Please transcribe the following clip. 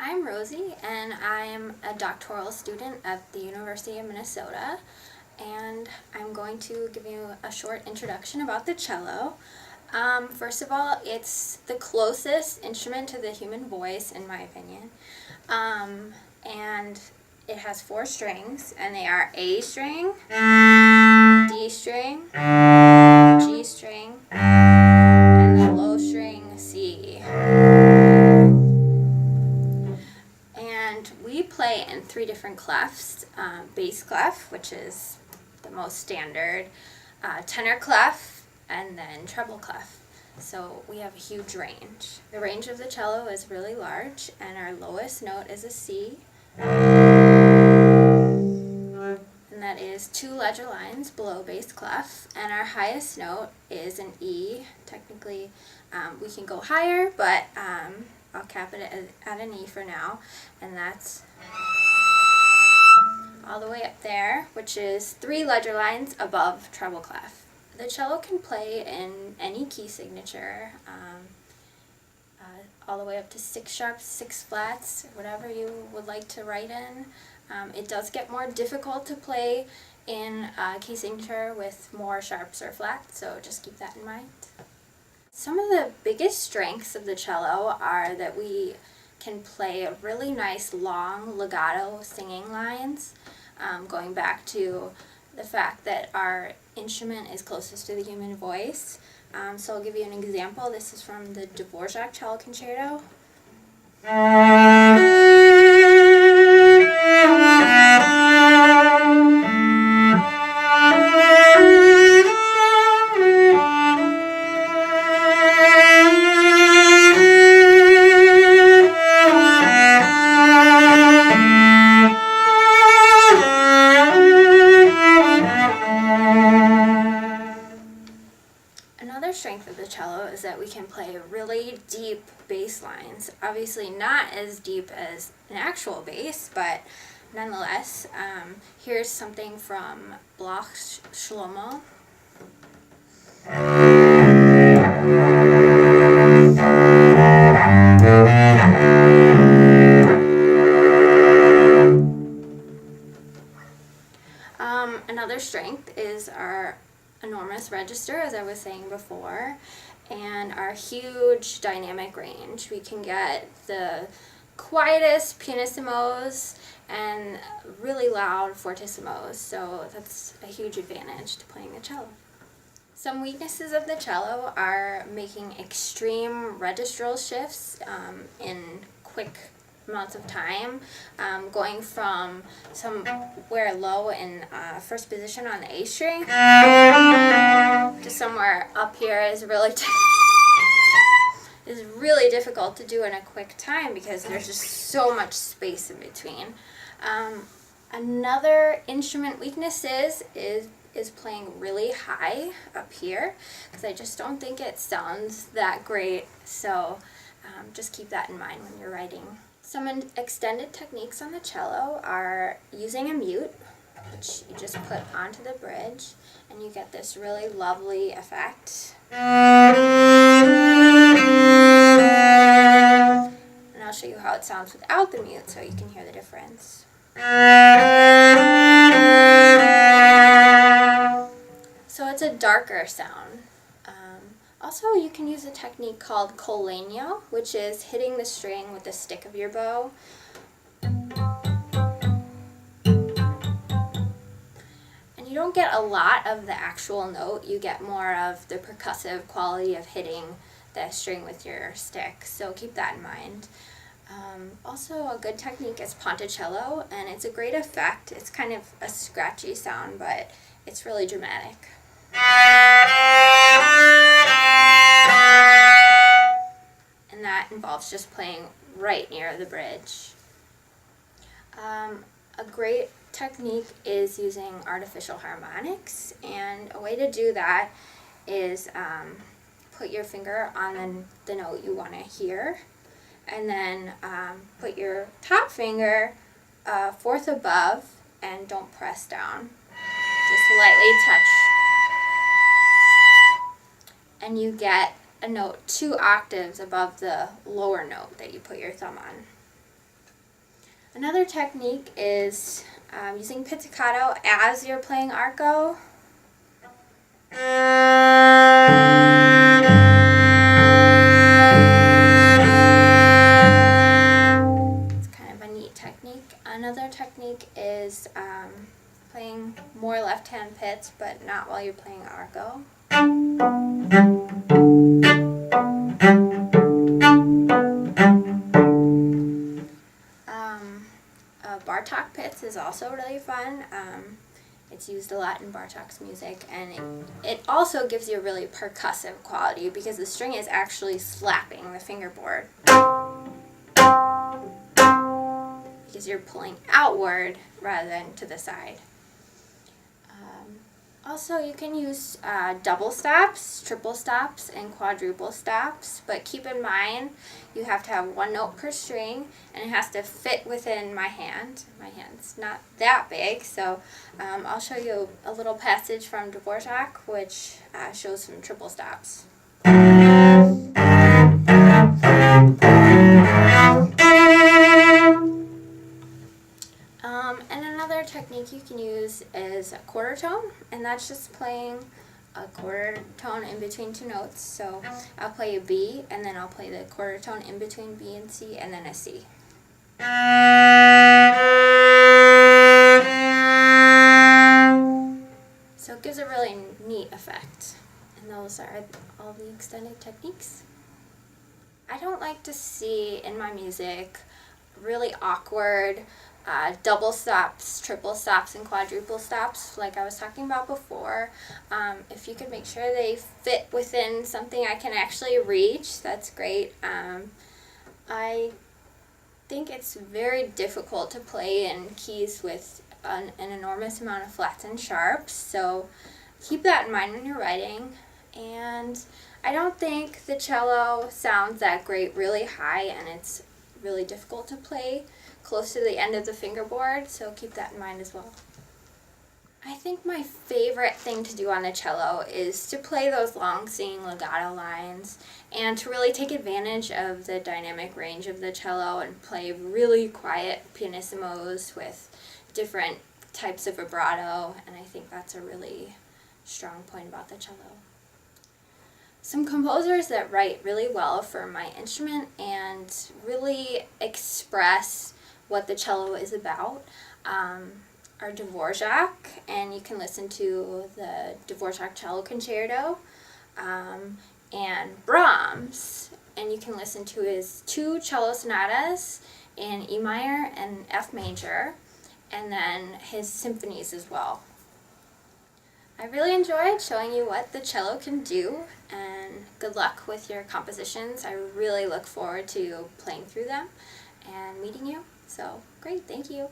I'm Rosie, and I'm a doctoral student at the University of Minnesota, and I'm going to give you a short introduction about the cello. First of all, it's the closest instrument to the human voice, in my opinion, and it has 4 strings, and they are A string, D string, G string, and the low string C. And we play in 3 different clefs: bass clef, which is the most standard, tenor clef, and then treble clef. So we have a huge range. The range of the cello is really large, and our lowest note is a C, and that is 2 ledger lines below bass clef, and our highest note is an E. Technically, we can go higher, but I'll cap it at an E for now, and that's all the way up there, which is 3 ledger lines above treble clef. The cello can play in any key signature, all the way up to 6 sharps, 6 flats, whatever you would like to write in. It does get more difficult to play in key signature with more sharps or flats, so just keep that in mind. Some of the biggest strengths of the cello are that we can play really nice long legato singing lines, going back to the fact that our instrument is closest to the human voice. So I'll give you an example. This is from the Dvorak Cello Concerto. Another strength of the cello is that we can play really deep bass lines. Obviously not as deep as an actual bass, but nonetheless, here's something from Bloch's Shlomo. Another strength is our enormous register, as I was saying before, and our huge dynamic range. We can get the quietest pianissimos and really loud fortissimos, so that's a huge advantage to playing the cello. Some weaknesses of the cello are making extreme registral shifts in quick amounts of time. Going from somewhere low in first position on the A string to somewhere up here is really difficult to do in a quick time because there's just so much space in between. Another instrument weakness is playing really high up here, because I just don't think it sounds that great, so just keep that in mind when you're writing. Some extended techniques on the cello are using a mute, which you just put onto the bridge, and you get this really lovely effect. And I'll show you how it sounds without the mute so you can hear the difference. So it's a darker sound. Also, you can use a technique called col legno, which is hitting the string with the stick of your bow. And you don't get a lot of the actual note, you get more of the percussive quality of hitting the string with your stick, so keep that in mind. Also, a good technique is ponticello, and it's a great effect. It's kind of a scratchy sound, but it's really dramatic. And that involves just playing right near the bridge. A great technique is using artificial harmonics, and a way to do that is put your finger on the note you want to hear, and then put your top finger 4th above, and don't press down. Just lightly touch. And you get a note 2 octaves above the lower note that you put your thumb on. Another technique is using pizzicato as you're playing arco. It's kind of a neat technique. Another technique is playing more left-hand pits, but not while you're playing arco. Bartok pits is also really fun. It's used a lot in Bartok's music, and it also gives you a really percussive quality because the string is actually slapping the fingerboard. Because you're pulling outward rather than to the side. Also, you can use double stops, triple stops, and quadruple stops, but keep in mind you have to have one note per string, and it has to fit within my hand. My hand's not that big, so I'll show you a little passage from Dvorak, which shows some triple stops. And another technique you can use is a quarter tone, and that's just playing a quarter tone in between two notes. So I'll play a B, and then I'll play the quarter tone in between B and C, and then a C. So it gives a really neat effect. And those are all the extended techniques. I don't like to see in my music really awkward double stops, triple stops, and quadruple stops like I was talking about before. If you could make sure they fit within something I can actually reach, that's great. I think it's very difficult to play in keys with an enormous amount of flats and sharps, so keep that in mind when you're writing. And I don't think the cello sounds that great really high, and it's really difficult to play close to the end of the fingerboard, so keep that in mind as well. I think my favorite thing to do on the cello is to play those long singing legato lines and to really take advantage of the dynamic range of the cello and play really quiet pianissimos with different types of vibrato, and I think that's a really strong point about the cello. Some composers that write really well for my instrument and really express what the cello is about are Dvorak, and you can listen to the Dvorak Cello Concerto, and Brahms, and you can listen to his 2 cello sonatas in E minor and F major, and then his symphonies as well. I really enjoyed showing you what the cello can do, and good luck with your compositions. I really look forward to playing through them and meeting you. So, great, thank you.